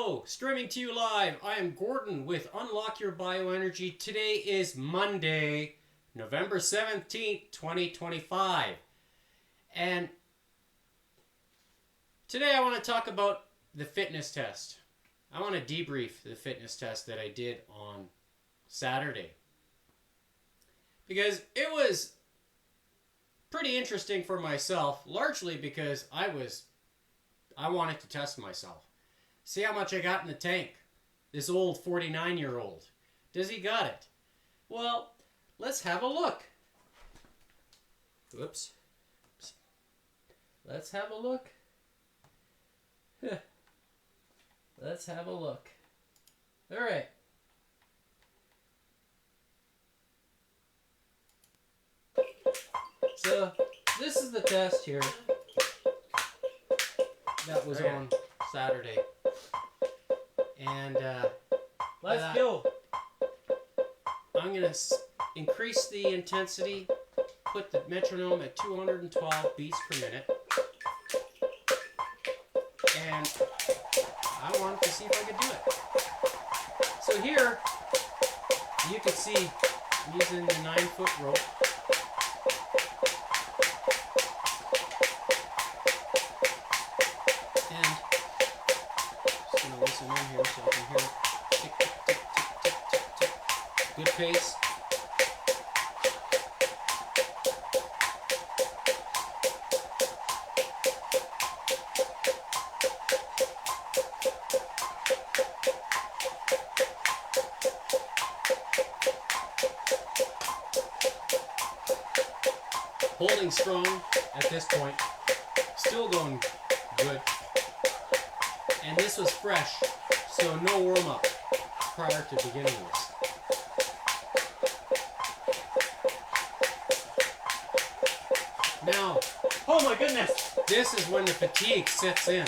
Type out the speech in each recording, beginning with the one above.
Hello, streaming to you live. I am Gordon with Unlock Your Bioenergy. Today is Monday, November 17th, 2025. And today I want to talk about the fitness test. I want to debrief the fitness test that I did on Saturday. Because it was pretty interesting for myself, largely because I wanted to test myself. See how much I got in the tank. This old 49-year-old. Does he got it? Well, let's have a look. Whoops. Let's have a look. Let's have a look. All right. So, this is the test here that was on Saturday. And let's go. I'm going to increase the intensity, put the metronome at 212 beats per minute. And I wanted to see if I could do it. So here, you can see I'm using the 9-foot rope. And just going to listen in here so I can hear it. Tick, tick, tick, tick, tick, tick, tick. Good pace. Holding strong at this point, still going good. And this was fresh, so no warm up prior to beginning this. Now, Oh my goodness! this is when the fatigue sets in.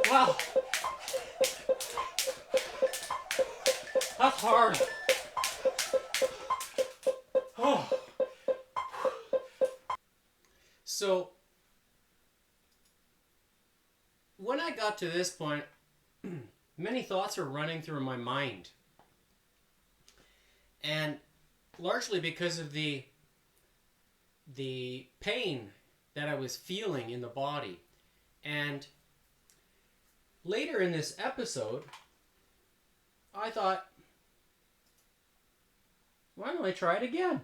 Wow! That's hard. Oh. So, when I got to this point, many thoughts are running through my mind. And largely because of the pain that I was feeling in the body. And later in this episode, I thought, why don't I try it again?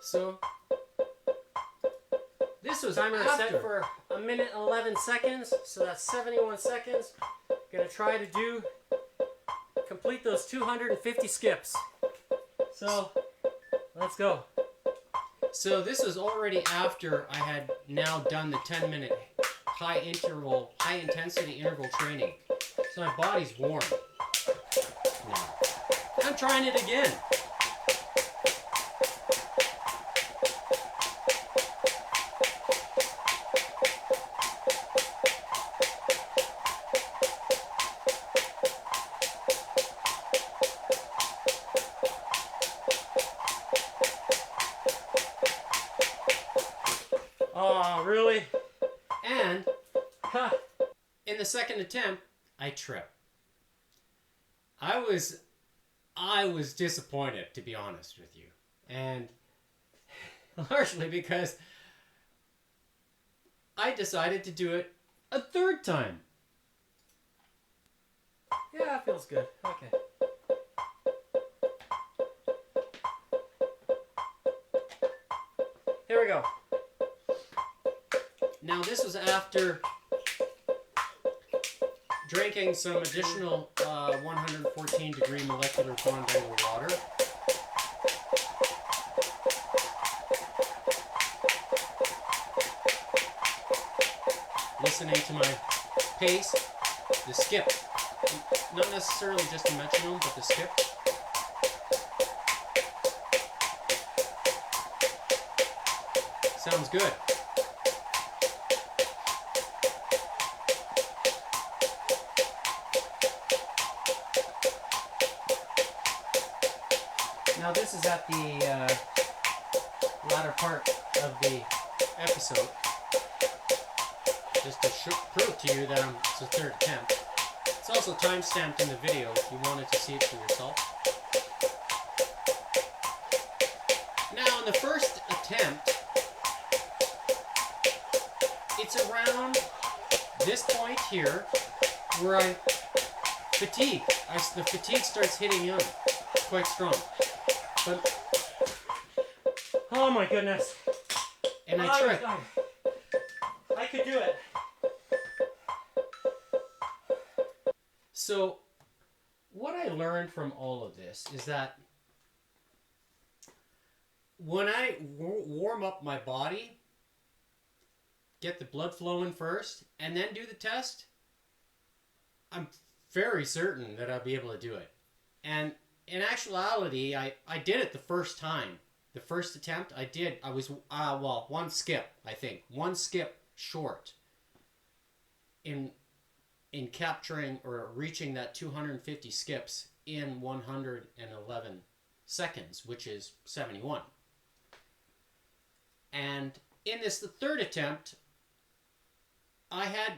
So, this was Timer is set after. for 1 minute and 11 seconds, so that's 71 seconds. Gonna try to complete those 250 skips. So, let's go. So this was already after I had now done the 10-minute high intensity interval training. So my body's warm now. I'm trying it again. Oh, really? And in the second attempt, I tripped. I was disappointed, to be honest with you. And largely because I decided to do it a third time. Yeah, it feels good. Okay. Here we go. Now this was after drinking some additional 114 degree molecular bond water. Listening to my pace, the skip, not necessarily just the metronome, but the skip. Sounds good. Now this is at the latter part of the episode, just to prove to you that it's the third attempt. It's also time-stamped in the video if you wanted to see it for yourself. Now, in the first attempt, it's around this point here where I fatigue. The fatigue starts hitting on quite strong. But Oh my goodness. and I try. I could do it. So, what I learned from all of this is that when I warm up my body, get the blood flowing first, and then do the test, I'm very certain that I'll be able to do it. And in actuality, I did it the first time. The first attempt, I was, one skip, I think. One skip short in capturing or reaching that 250 skips in 111 seconds, which is 71. And in this, the third attempt, I had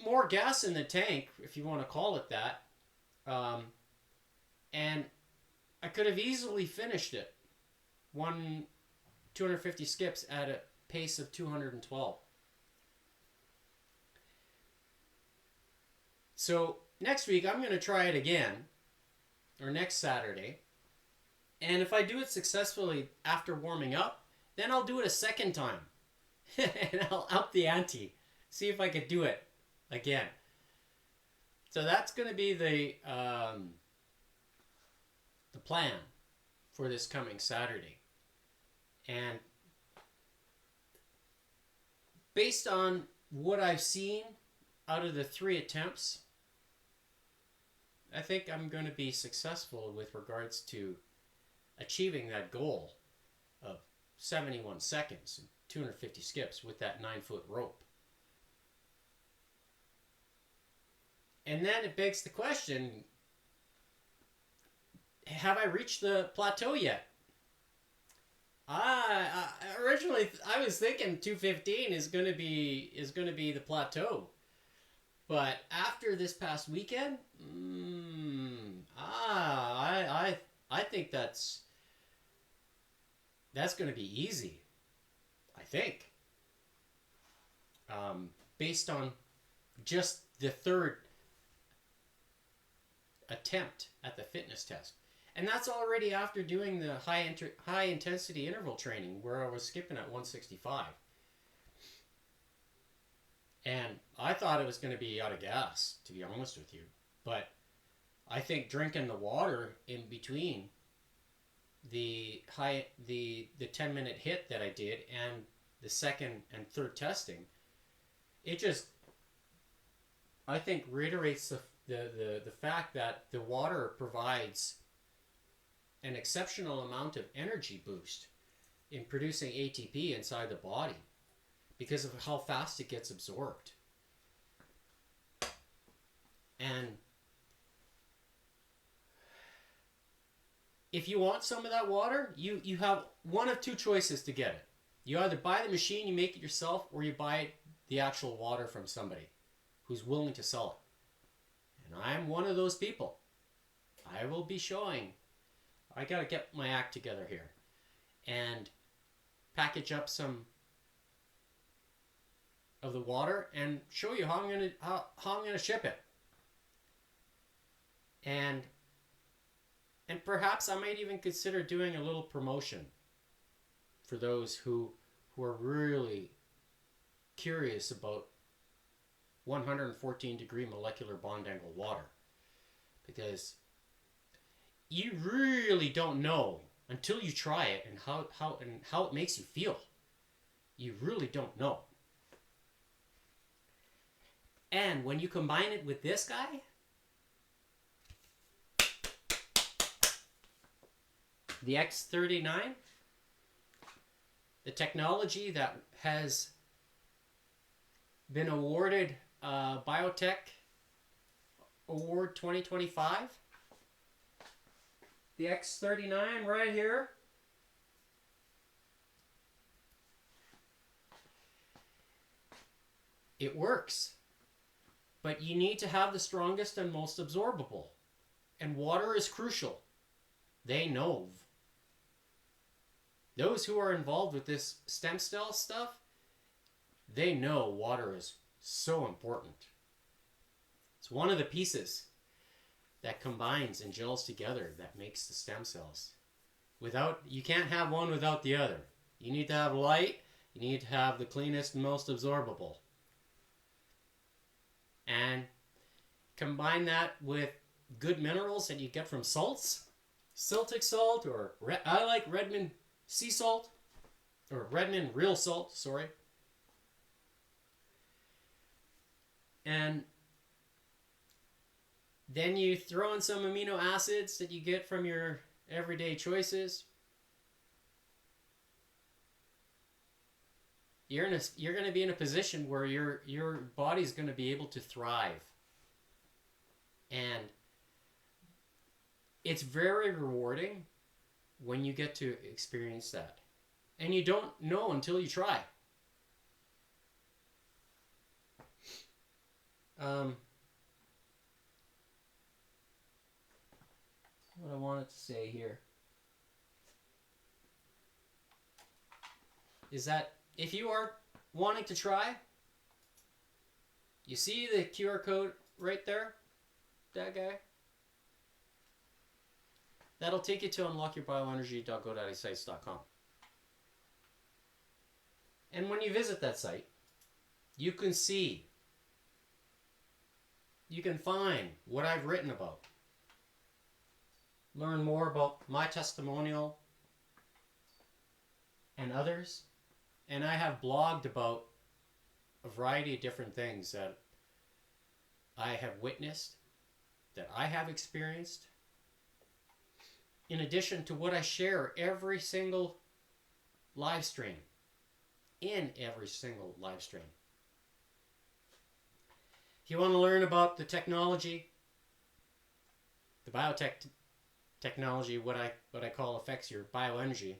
more gas in the tank, if you want to call it that, and I could have easily finished it. 250 skips at a pace of 212. So next week I'm going to try it again, or next Saturday, and if I do it successfully after warming up, then I'll do it a second time, and I'll up the ante, see if I could do it again. So that's going to be the plan for this coming Saturday, and based on what I've seen out of the 3 attempts, I think I'm going to be successful with regards to achieving that goal of 71 seconds and 250 skips with that 9-foot rope. And then it begs the question, have I reached the plateau yet? Originally I was thinking 215 is going to be the plateau. But after this past weekend, I think that's going to be easy. I think, based on just the third attempt at the fitness test, and that's already after doing the high intensity interval training where I was skipping at 165. And I thought it was going to be out of gas, to be honest with you. But I think drinking the water in between the 10-minute hit that I did and the second and third testing, it just, I think, reiterates the fact that the water provides an exceptional amount of energy boost in producing ATP inside the body, because of how fast it gets absorbed. And if you want some of that water, you have one of two choices to get it. You either buy the machine, you make it yourself, or you buy the actual water from somebody who's willing to sell it. And I'm one of those people. I will be showing. I got to get my act together here and package up some of the water and show you how I'm gonna ship it, and perhaps I might even consider doing a little promotion for those who are really curious about 114 degree molecular bond angle water, because you really don't know until you try it and how it makes you feel. You really don't know. And when you combine it with this guy, the X39, the technology that has been awarded Biotech Award 2025, the X39 right here, It works. But you need to have the strongest and most absorbable. And water is crucial. They know. Those who are involved with this stem cell stuff, they know water is so important. It's one of the pieces that combines and gels together that makes the stem cells. You can't have one without the other. You need to have light, you need to have the cleanest and most absorbable. And combine that with good minerals that you get from salts, Celtic salt, or I like Redmond sea salt, or Redmond real salt, sorry. And then you throw in some amino acids that you get from your everyday choices. You're going to be in a position where your body's going to be able to thrive. And it's very rewarding when you get to experience that. And you don't know until you try. What I wanted to say here is that if you are wanting to try, you see the QR code right there? That guy? That'll take you to unlockyourBioenergy.godaddysites.com. And when you visit that site, you can see, you can find what I've written about. Learn more about my testimonial and others. And I have blogged about a variety of different things that I have witnessed, that I have experienced, in addition to what I share every single live stream, in every single live stream. If you want to learn about the technology, the technology, what I call affects your bioenergy,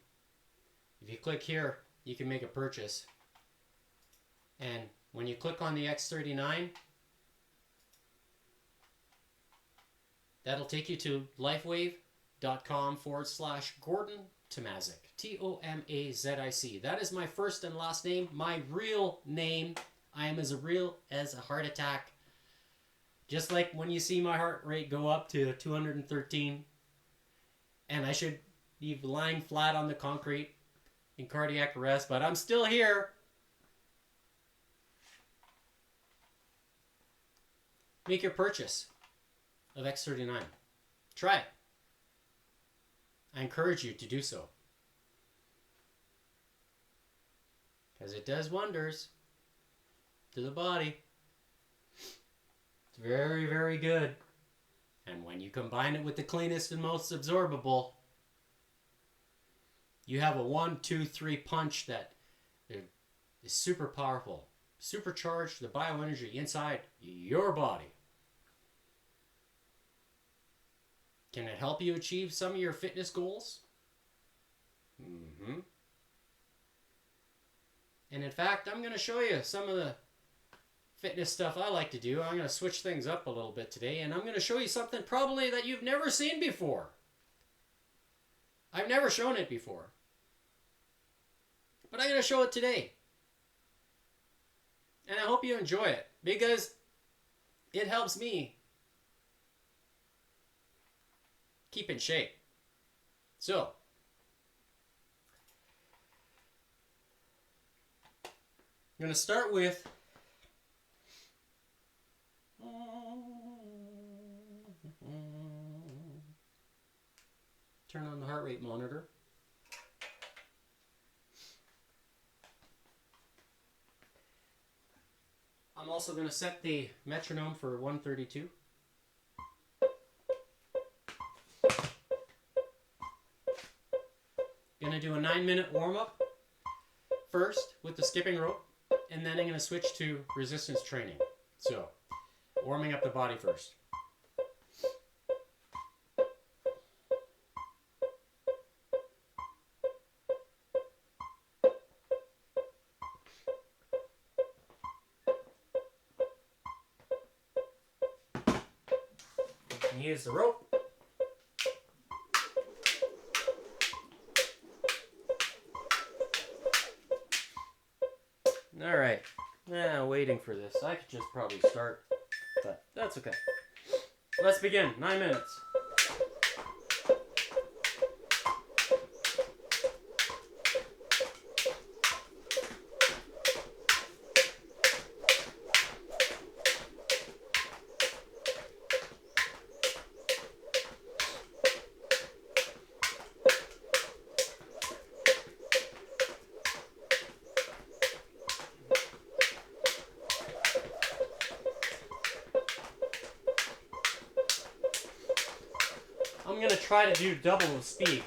if you click here, you can make a purchase. And when you click on the X39, that'll take you to lifewave.com/Gordon Tomazic. Tomazic. That is my first and last name, my real name. I am as real as a heart attack. Just like when you see my heart rate go up to 213, and I should be lying flat on the concrete in cardiac arrest, but I'm still here. Make your purchase of X39. Try it. I encourage you to do so, because it does wonders to the body. It's very, very good. And when you combine it with the cleanest and most absorbable, you have a 1, 2, 3 punch that is super powerful. Supercharge the bioenergy inside your body. Can it help you achieve some of your fitness goals? Mm-hmm. And in fact, I'm going to show you some of the fitness stuff I like to do. I'm going to switch things up a little bit today, and I'm going to show you something probably that you've never seen before. I've never shown it before, but I'm going to show it today. And I hope you enjoy it, because it helps me keep in shape. So, I'm going to start with turn on the heart rate monitor. I'm also going to set the metronome for 132. Going to do a 9-minute warm-up first with the skipping rope, and then I'm going to switch to resistance training. So, warming up the body first. Use the rope. Alright. Now waiting for this. I could just probably start, but that's okay. Let's begin. 9 minutes. I'm going to try to do double the speed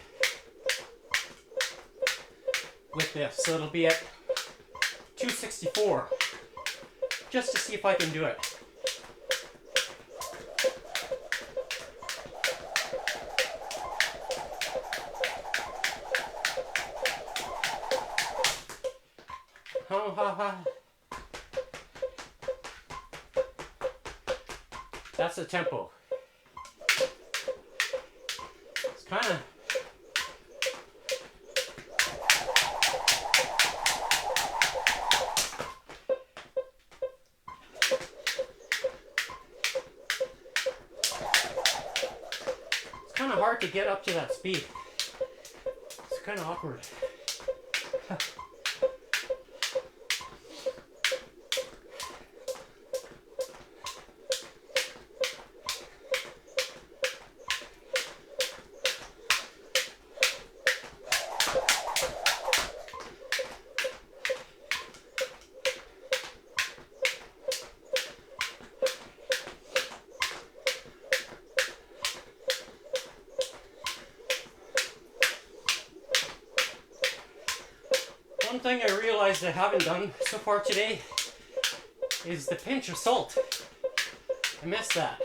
with this, so it'll be at 264, just to see if I can do it. That's the tempo. It's kind of hard to get up to that speed. It's kind of awkward. One thing I realized I haven't done so far today is the pinch of salt. I missed that.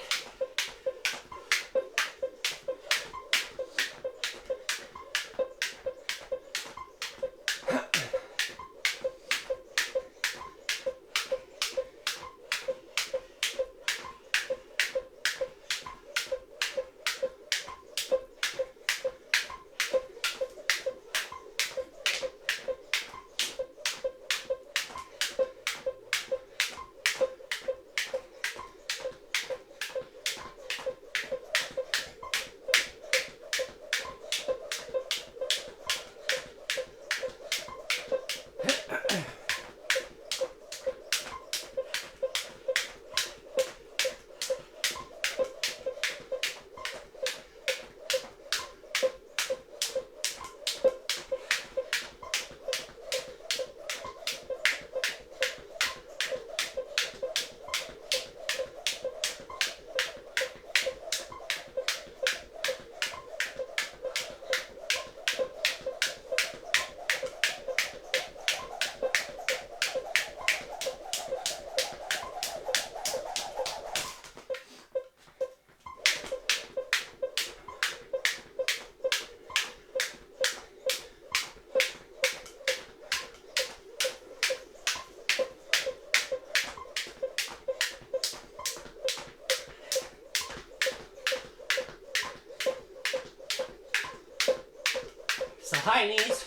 So high knees.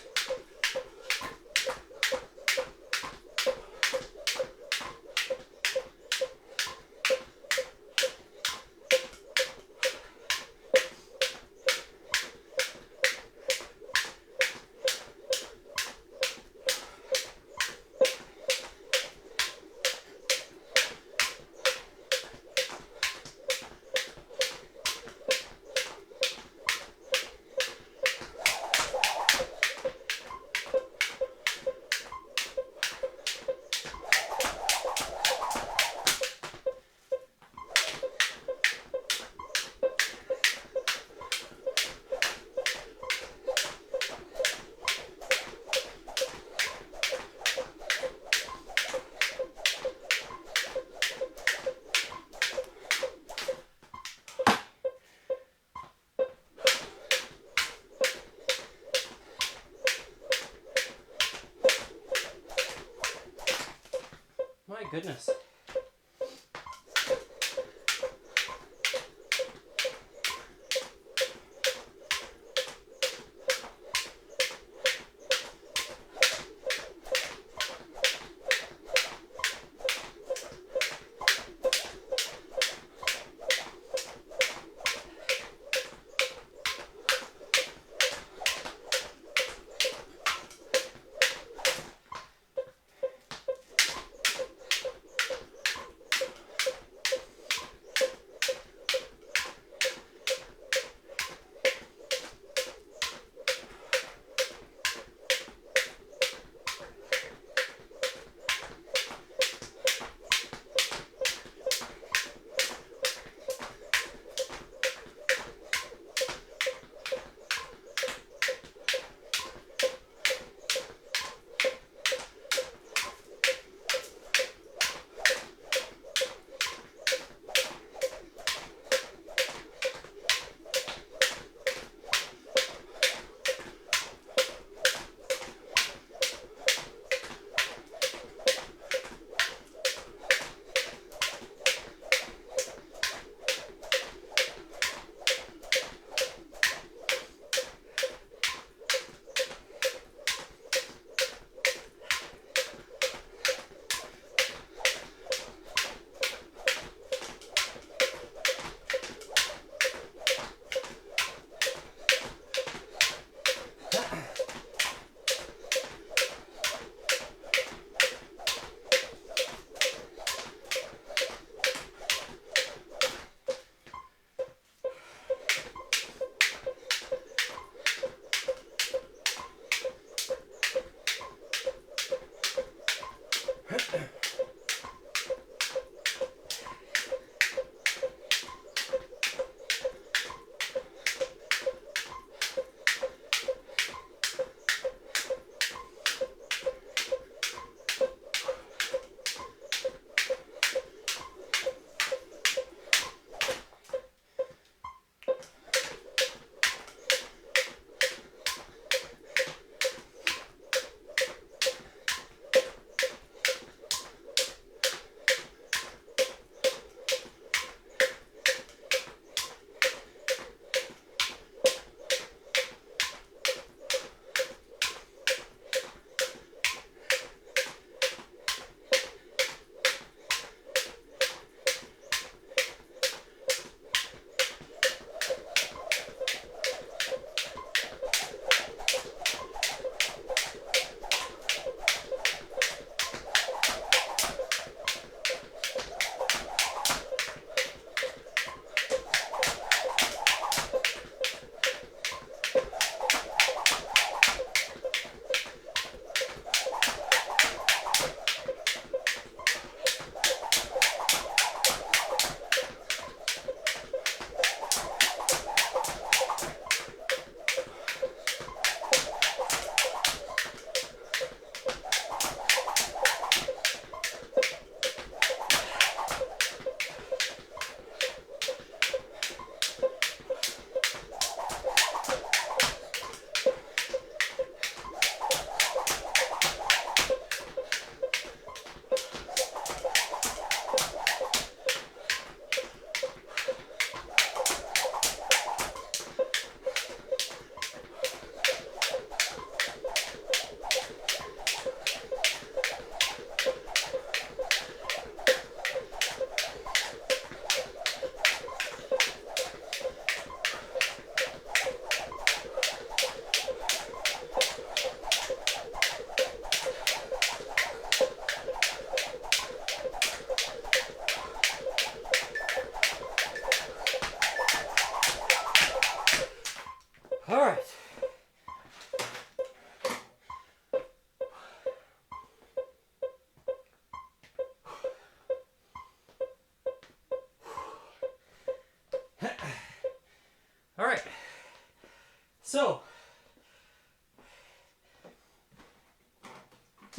My goodness.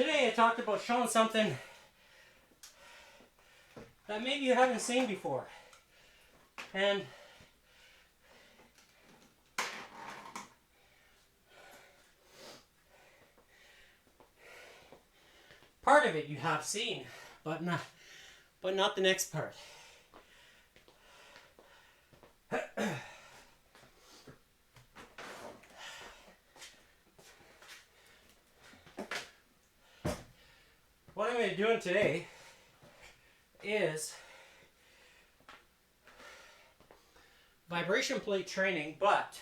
today I talked about showing something that maybe you haven't seen before. And part of it you have seen, but not the next part. What I'm going to be doing today is vibration plate training, but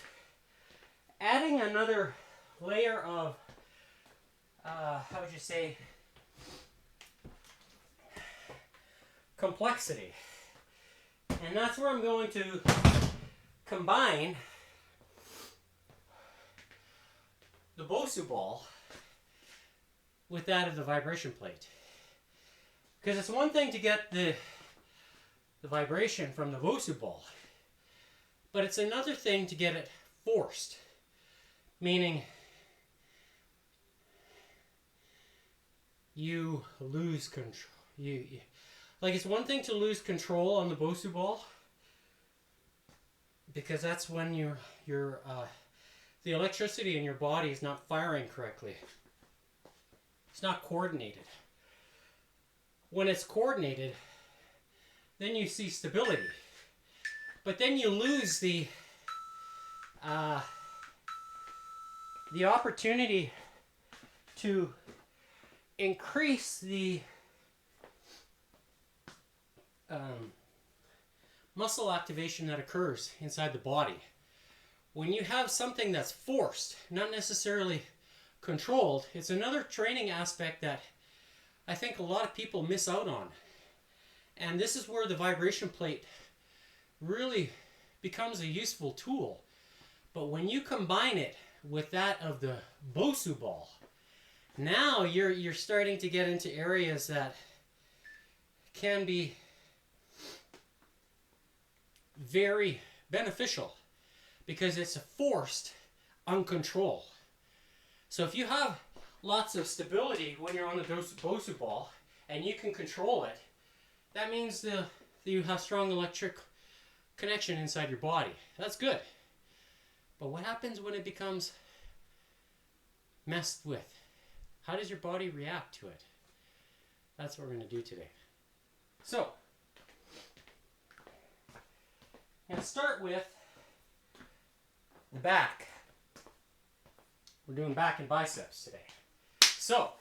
adding another layer of, how would you say, complexity. And that's where I'm going to combine the Bosu ball with that of the vibration plate. Because it's one thing to get the vibration from the Bosu ball, but it's another thing to get it forced. Meaning you lose control. Like, it's one thing to lose control on the Bosu ball, because that's when the electricity in your body is not firing correctly. It's not coordinated. When it's coordinated, then you see stability. But then you lose the opportunity to increase the muscle activation that occurs inside the body. When you have something that's forced, not necessarily controlled, it's another training aspect that I think a lot of people miss out on. And this is where the vibration plate really becomes a useful tool. But when you combine it with that of the Bosu ball, now you're starting to get into areas that can be very beneficial, because it's forced uncontrolled. So if you have lots of stability when you're on the Bosu ball and you can control it, that means that you have strong electric connection inside your body. That's good. But what happens when it becomes messed with? How does your body react to it? That's what we're going to do today. So, I'm going to start with the back. We're doing back and biceps today. So,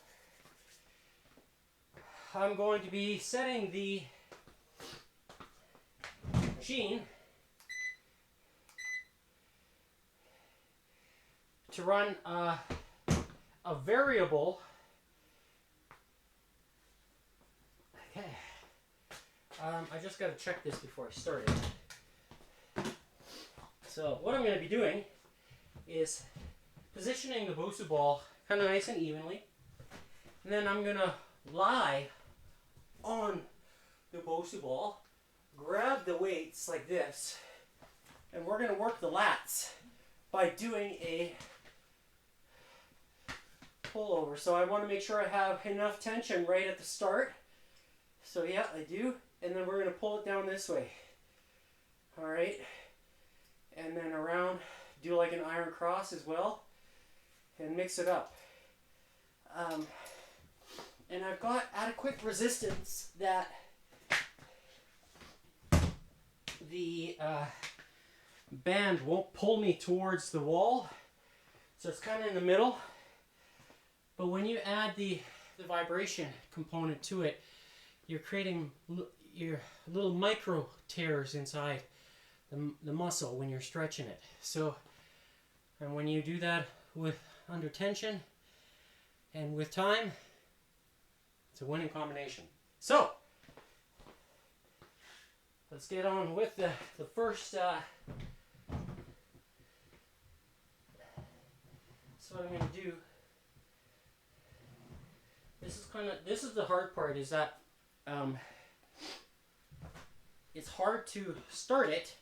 I'm going to be setting the machine to run a variable. Okay. I just got to check this before I start it. So what I'm going to be doing is positioning the Bosu ball kind of nice and evenly, and then I'm going to lie on the Bosu ball, grab the weights like this, and we're going to work the lats by doing a pullover. So I want to make sure I have enough tension right at the start. So yeah, I do. And then we're going to pull it down this way. Alright. And then around, do like an iron cross as well. And mix it up. And I've got adequate resistance that the band won't pull me towards the wall. So it's kind of in the middle. But when you add the vibration component to it, you're creating your little micro tears inside the muscle when you're stretching it. So, and when you do that with under tension and with time, it's a winning combination. So, let's get on with the first. So what I'm going to do. This is the hard part, is that it's hard to start it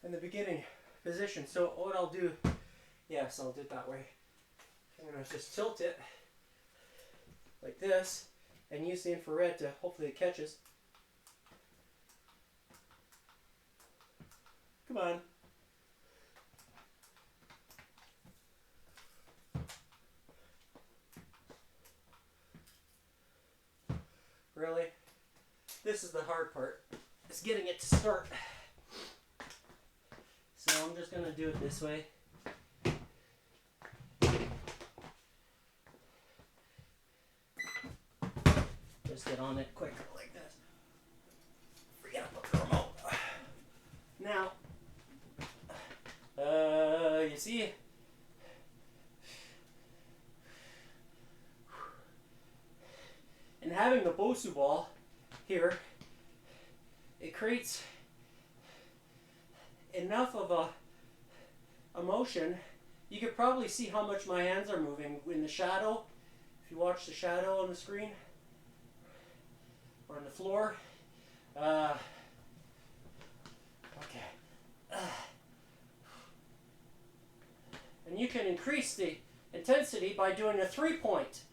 in the beginning position. So what I'll do, yes, I'll do it that way. I'm going to just tilt it like this and use the infrared to hopefully it catches. Come on. Really? This is the hard part. It's getting it to start. So I'm just going to do it this way. Just get on it quick like this. Forget about the remote. Now, you see, and having the Bosu ball here, it creates enough of a motion. You could probably see how much my hands are moving in the shadow. If you watch the shadow on the screen or on the floor. Okay. And you can increase the intensity by doing a 3-point.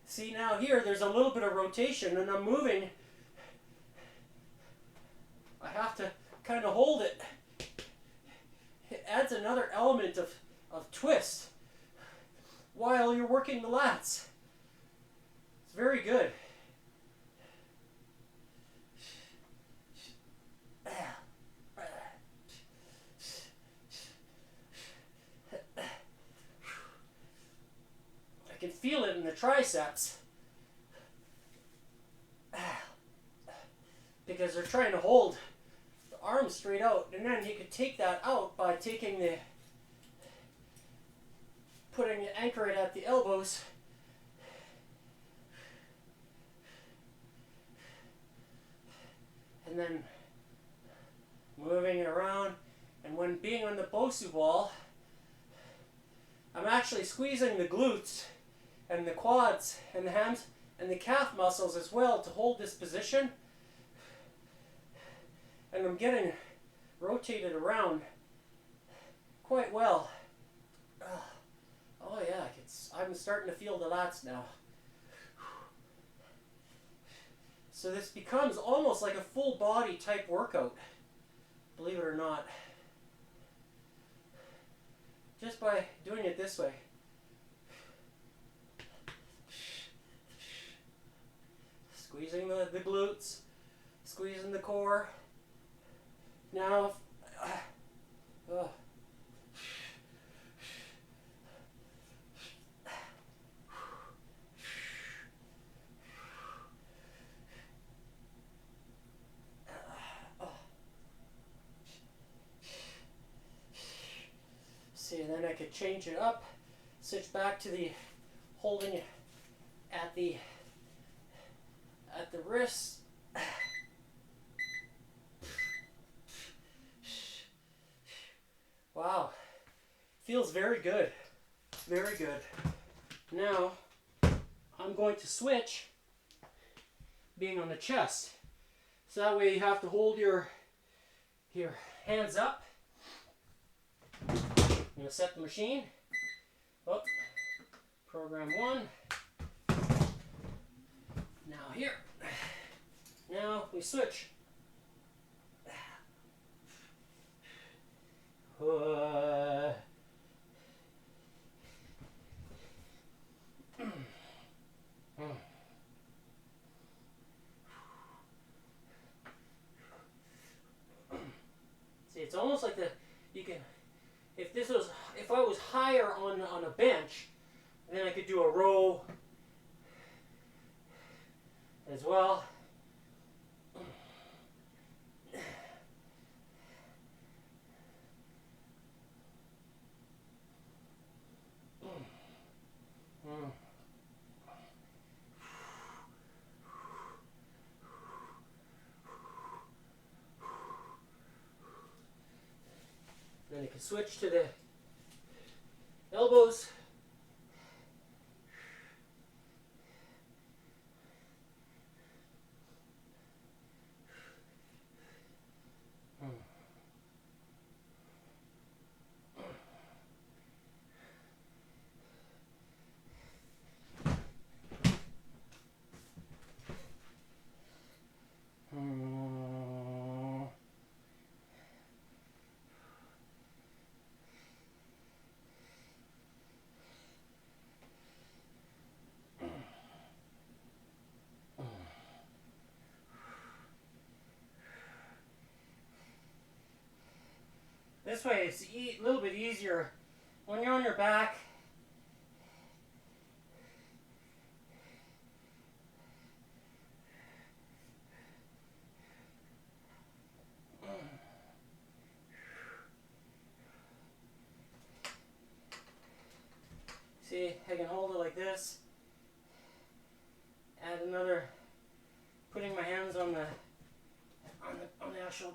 See, now here there's a little bit of rotation and I'm moving. I have to kind of hold it. It adds another element of twist while you're working the lats. It's very good. I can feel it in the triceps because they're trying to hold the arms straight out, and then you could take that out by anchor it at the elbows. And then moving it around, and when being on the Bosu ball, I'm actually squeezing the glutes and the quads and the hams and the calf muscles as well to hold this position. And I'm getting rotated around quite well. Oh yeah, I'm starting to feel the lats now. So this becomes almost like a full body type workout, believe it or not. Just by doing it this way. Squeezing the glutes, squeezing the core. Now, see, and then I could change it up, switch back to the holding it at the wrists. Wow, feels very good, very good. Now I'm going to switch being on the chest, so that way you have to hold your hands up. I'm going to set the machine. Oh, program 1. Now here. Now we switch. See, it's almost like if I was higher on a bench, then I could do a row as well. Then you can switch to the elbows. this way it's a little bit easier. When you're on your back, see, I can hold it like this. Add another, putting my hands on the actual.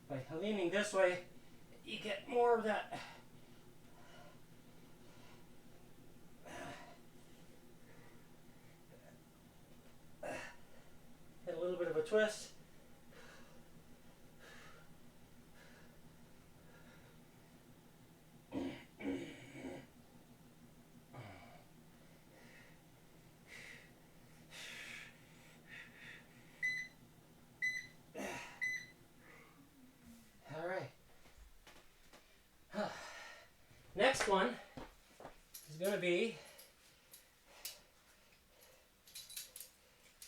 By leaning this way, you get more of that. Get a little bit of a twist. Next one is going to be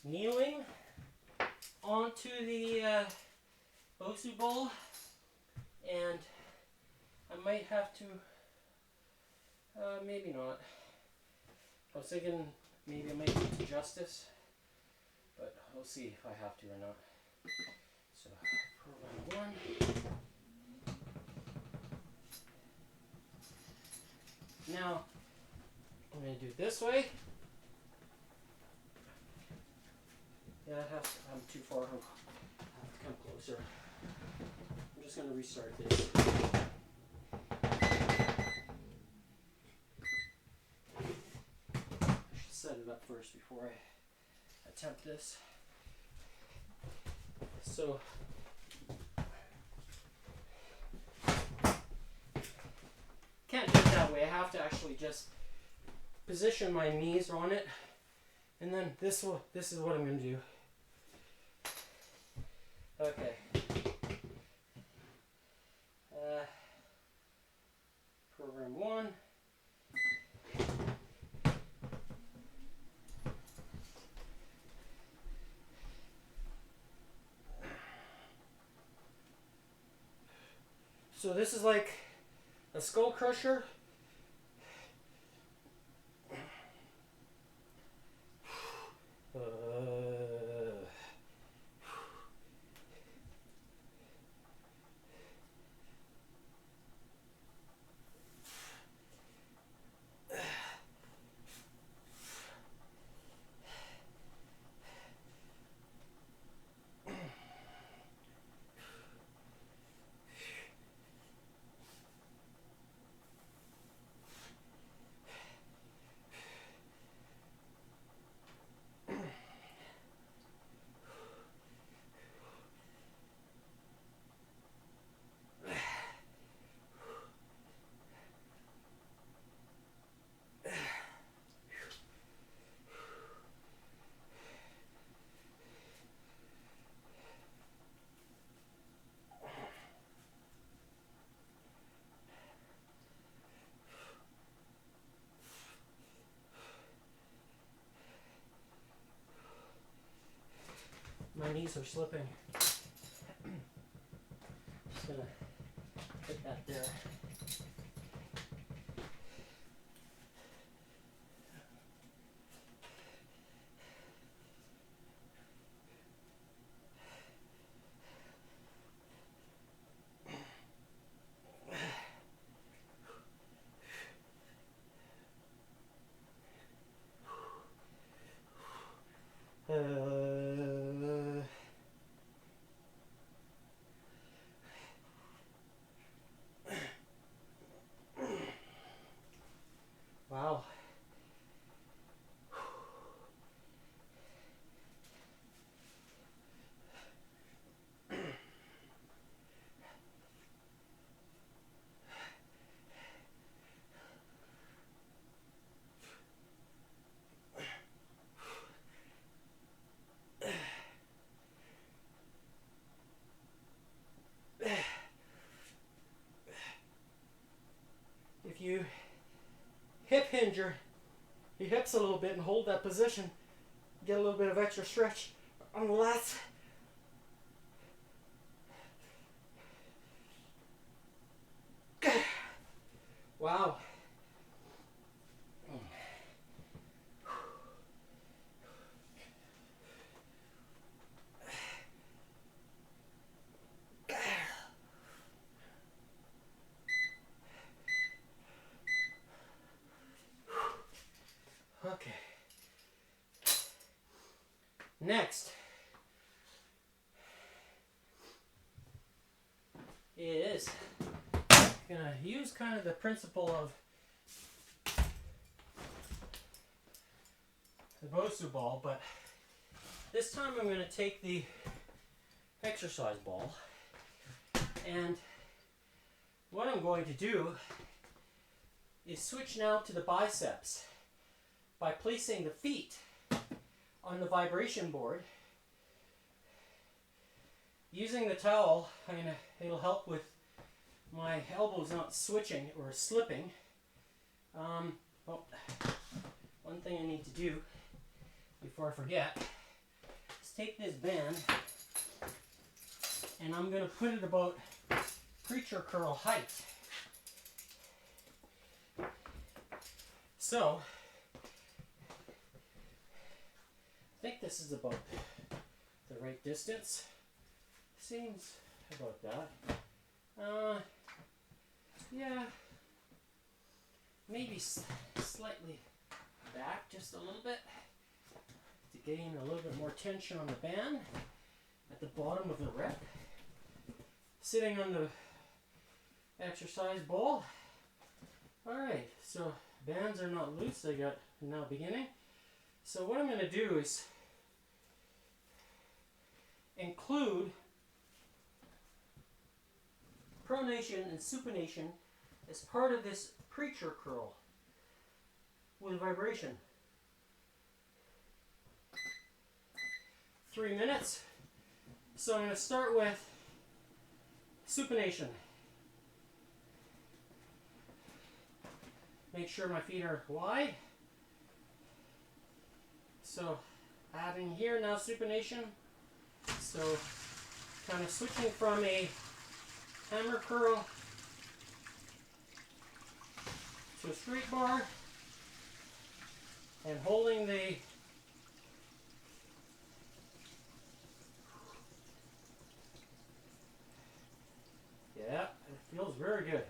kneeling onto the Bosu ball, and I might have to, maybe not. I was thinking maybe I might do it to justice, but we'll see if I have to or not. So, program 1. Now, I'm going to do it this way. Yeah, I'm too far. I have to come closer. I'm just going to restart this. I should set it up first before I attempt this. So, can't do it that way. I have to actually just position my knees on it, and then this is what I'm going to do. Okay. Program 1. So this is like a skull crusher. My knees are slipping. Just gonna put that there. if you hip hinge your hips a little bit and hold that position, get a little bit of extra stretch on the lats. Wow. Okay. Next is gonna use kind of the principle of the Bosu ball, but this time I'm gonna take the exercise ball, and what I'm going to do is switch now to the biceps by placing the feet on the vibration board. Using the towel, it'll help with my elbows not switching or slipping. One thing I need to do before I forget is take this band, and I'm going to put it about preacher curl height. So, I think this is about the right distance. Seems about that. Yeah, maybe slightly back just a little bit to gain a little bit more tension on the band at the bottom of the rep. Sitting on the exercise ball. Alright, so bands are not loose, I got now beginning. So what I'm going to do is include pronation and supination as part of this preacher curl with vibration. 3 minutes. So I'm going to start with supination. Make sure my feet are wide. So adding here now supination. So kind of switching from a hammer curl to a straight bar and holding the yeah, it feels very good.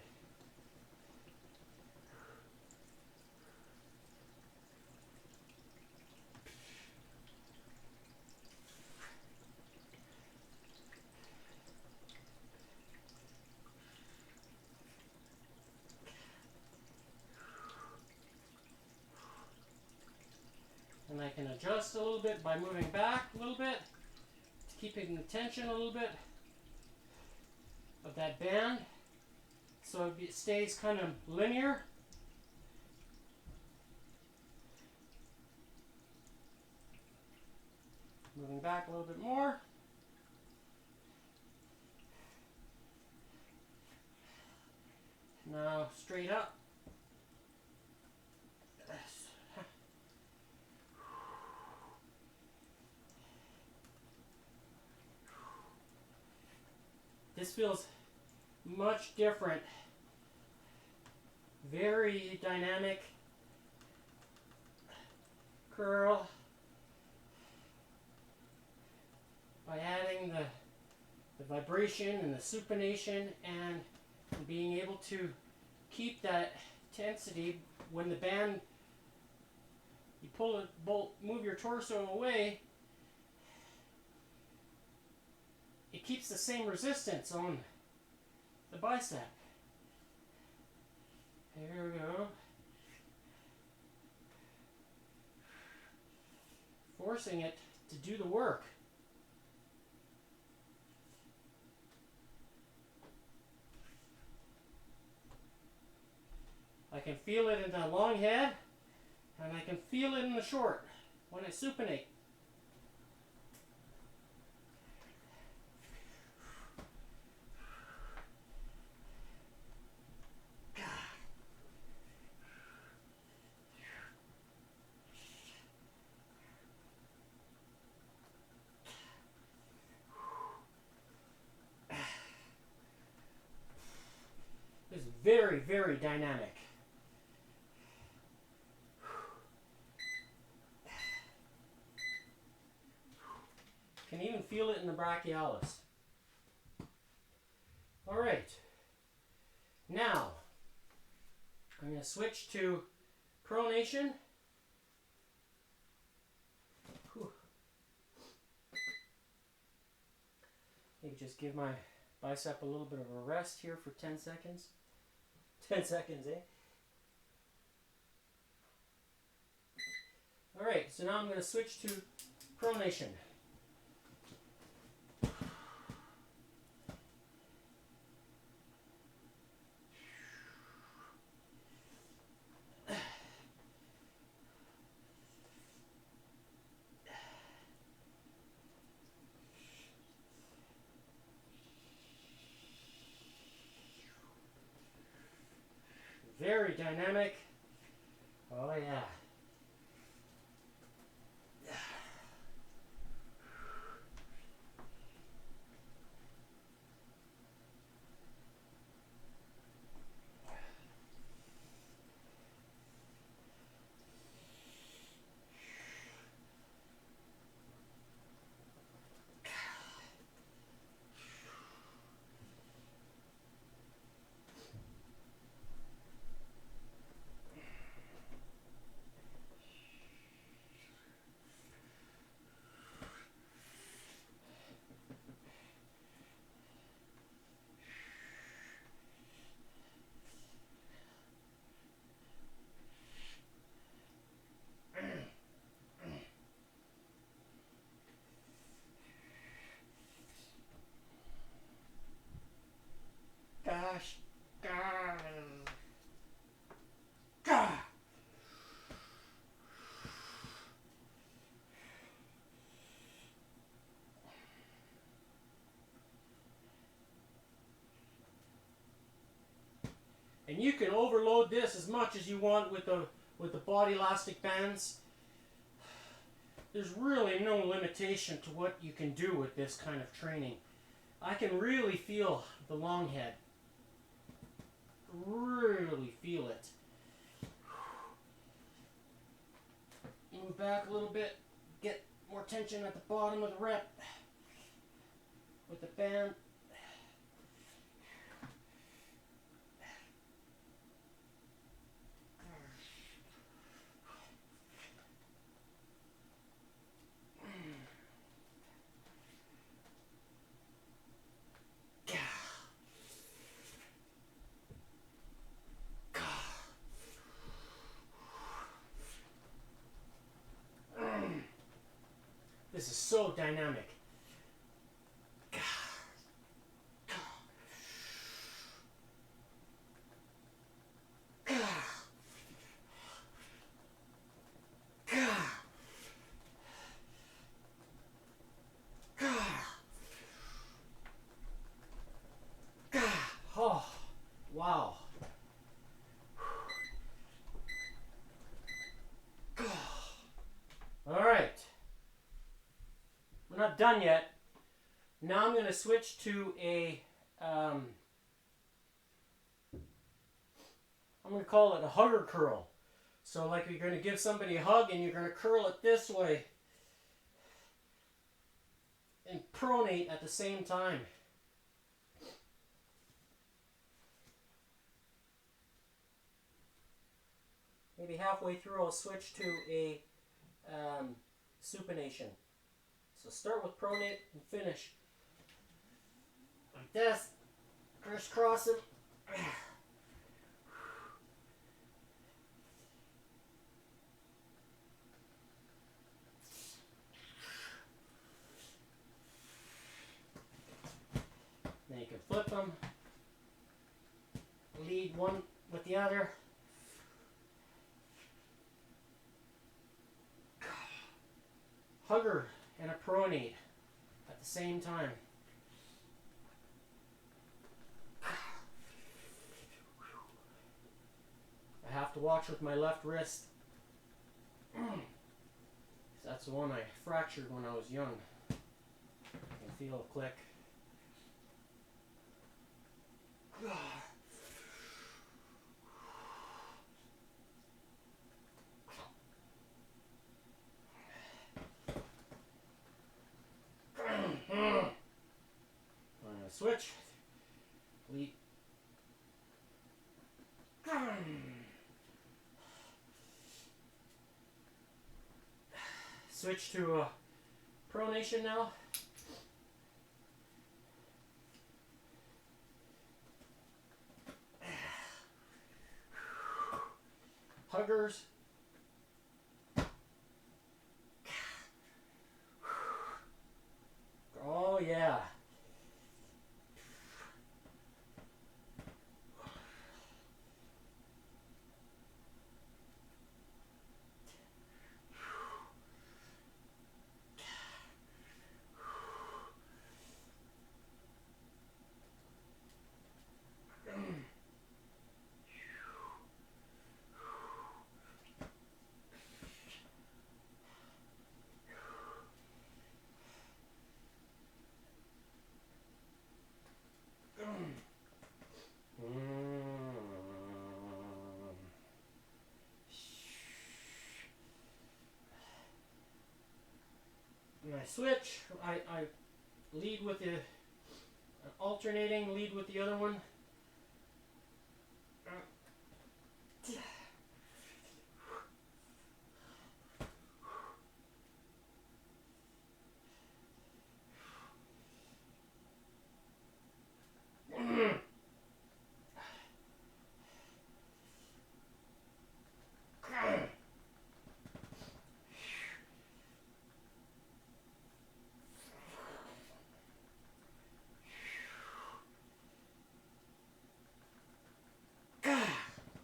And I can adjust a little bit by moving back a little bit, keeping the tension a little bit of that band so it stays kind of linear. Moving back a little bit more. Now straight up. This feels much different. Very dynamic curl. By adding the vibration and the supination and being able to keep that tensity when the band, you pull it, move your torso away, it keeps the same resistance on the bicep. There we go. Forcing it to do the work. I can feel it in the long head, and I can feel it in the short when I supinate. Very, very dynamic. Can even feel it in the brachialis. All right. Now, I'm going to switch to pronation. Maybe just give my bicep a little bit of a rest here for 10 seconds. 10 seconds, eh? All right, so now I'm going to switch to pronation. Very dynamic. Oh yeah. Gosh. And you can overload this as much as you want with the body elastic bands. There's really no limitation to what you can do with this kind of training. I can really feel the long head. Really feel it. Move back a little bit. Get more tension at the bottom of the rep with the band. This is so dynamic. Oh, wow. All right. We're not done yet. Now I'm going to switch to I'm going to call it a hugger curl. So like you're going to give somebody a hug and you're going to curl it this way and pronate at the same time. Maybe halfway through I'll switch to a supination. So start with pronate and finish like this. Crisscross them. Then you can flip them. Lead one with the other. Hugger and a pronate at the same time. I have to watch with my left wrist. That's the one I fractured when I was young. I can feel a click. switch. Lead. Switch to pronation now. Huggers. Oh yeah. When I switch, I lead with the alternating, lead with the other one.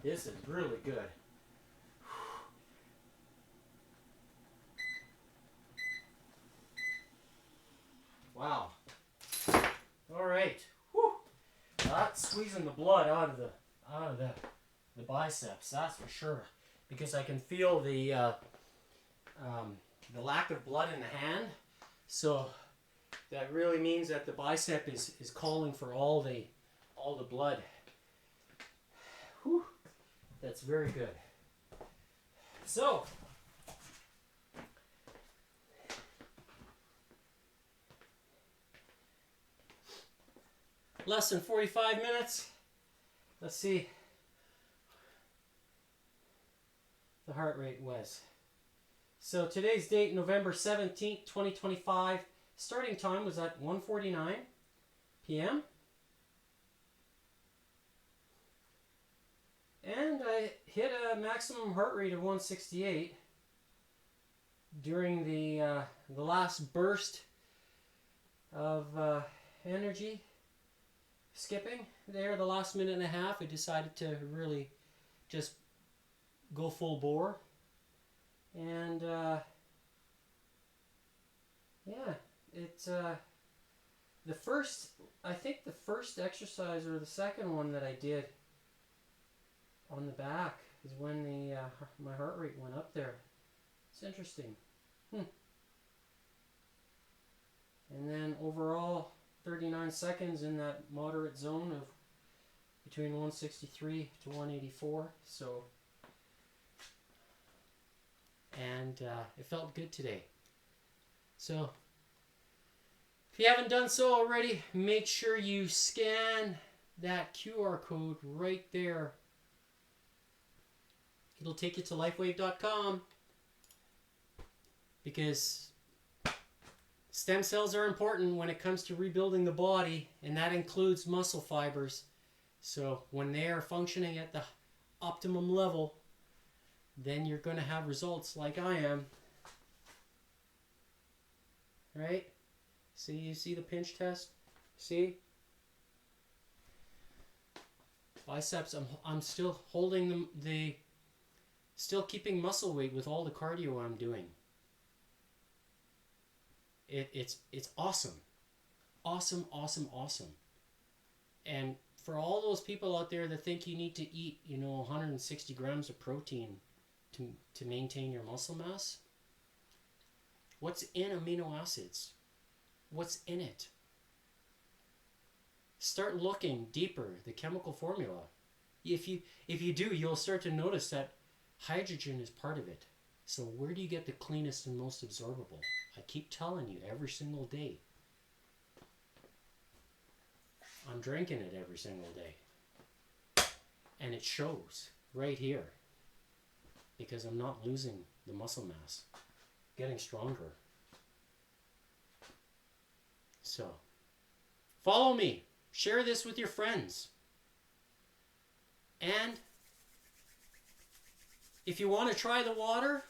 This is really good. Wow. All right. Whew. That's squeezing the blood out of the biceps. That's for sure. Because I can feel the lack of blood in the hand. So that really means that the bicep is calling for all the blood. Whew. That's very good. So, less than 45 minutes. Let's see the heart rate was. So today's date, November 17th, 2025. Starting time was at 1:49 p.m. And I hit a maximum heart rate of 168 during the last burst of energy skipping there. The last minute and a half, I decided to really just go full bore. And yeah, it's I think the first exercise or the second one that I did on the back is when my heart rate went up there. It's interesting. And then overall, 39 seconds in that moderate zone of between 163 to 184. So, and it felt good today. So, if you haven't done so already, make sure you scan that QR code right there. It'll take you to lifewave.com because stem cells are important when it comes to rebuilding the body, and that includes muscle fibers. So when they are functioning at the optimum level, then you're going to have results like I am. Right? See, you see the pinch test? See? Biceps, I'm still holding still keeping muscle weight with all the cardio I'm doing. It's awesome. Awesome, awesome, awesome. And for all those people out there that think you need to eat, 160 grams of protein to maintain your muscle mass, what's in amino acids? What's in it? Start looking deeper, the chemical formula. If you do, you'll start to notice that hydrogen is part of it. So where do you get the cleanest and most absorbable? I keep telling you every single day. I'm drinking it every single day. And it shows right here. Because I'm not losing the muscle mass. Getting stronger. So, follow me. Share this with your friends. And if you want to try the water,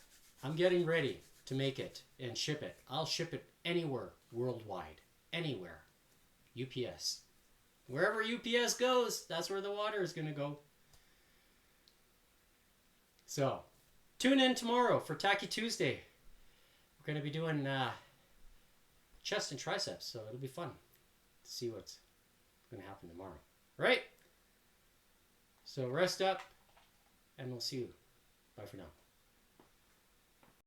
I'm getting ready to make it and ship it. I'll ship it anywhere worldwide. Anywhere. UPS. Wherever UPS goes, that's where the water is going to go. So, tune in tomorrow for Tacky Tuesday. We're going to be doing chest and triceps, so it'll be fun to see what's going to happen tomorrow. Right? So rest up, and we'll see you. Bye for now.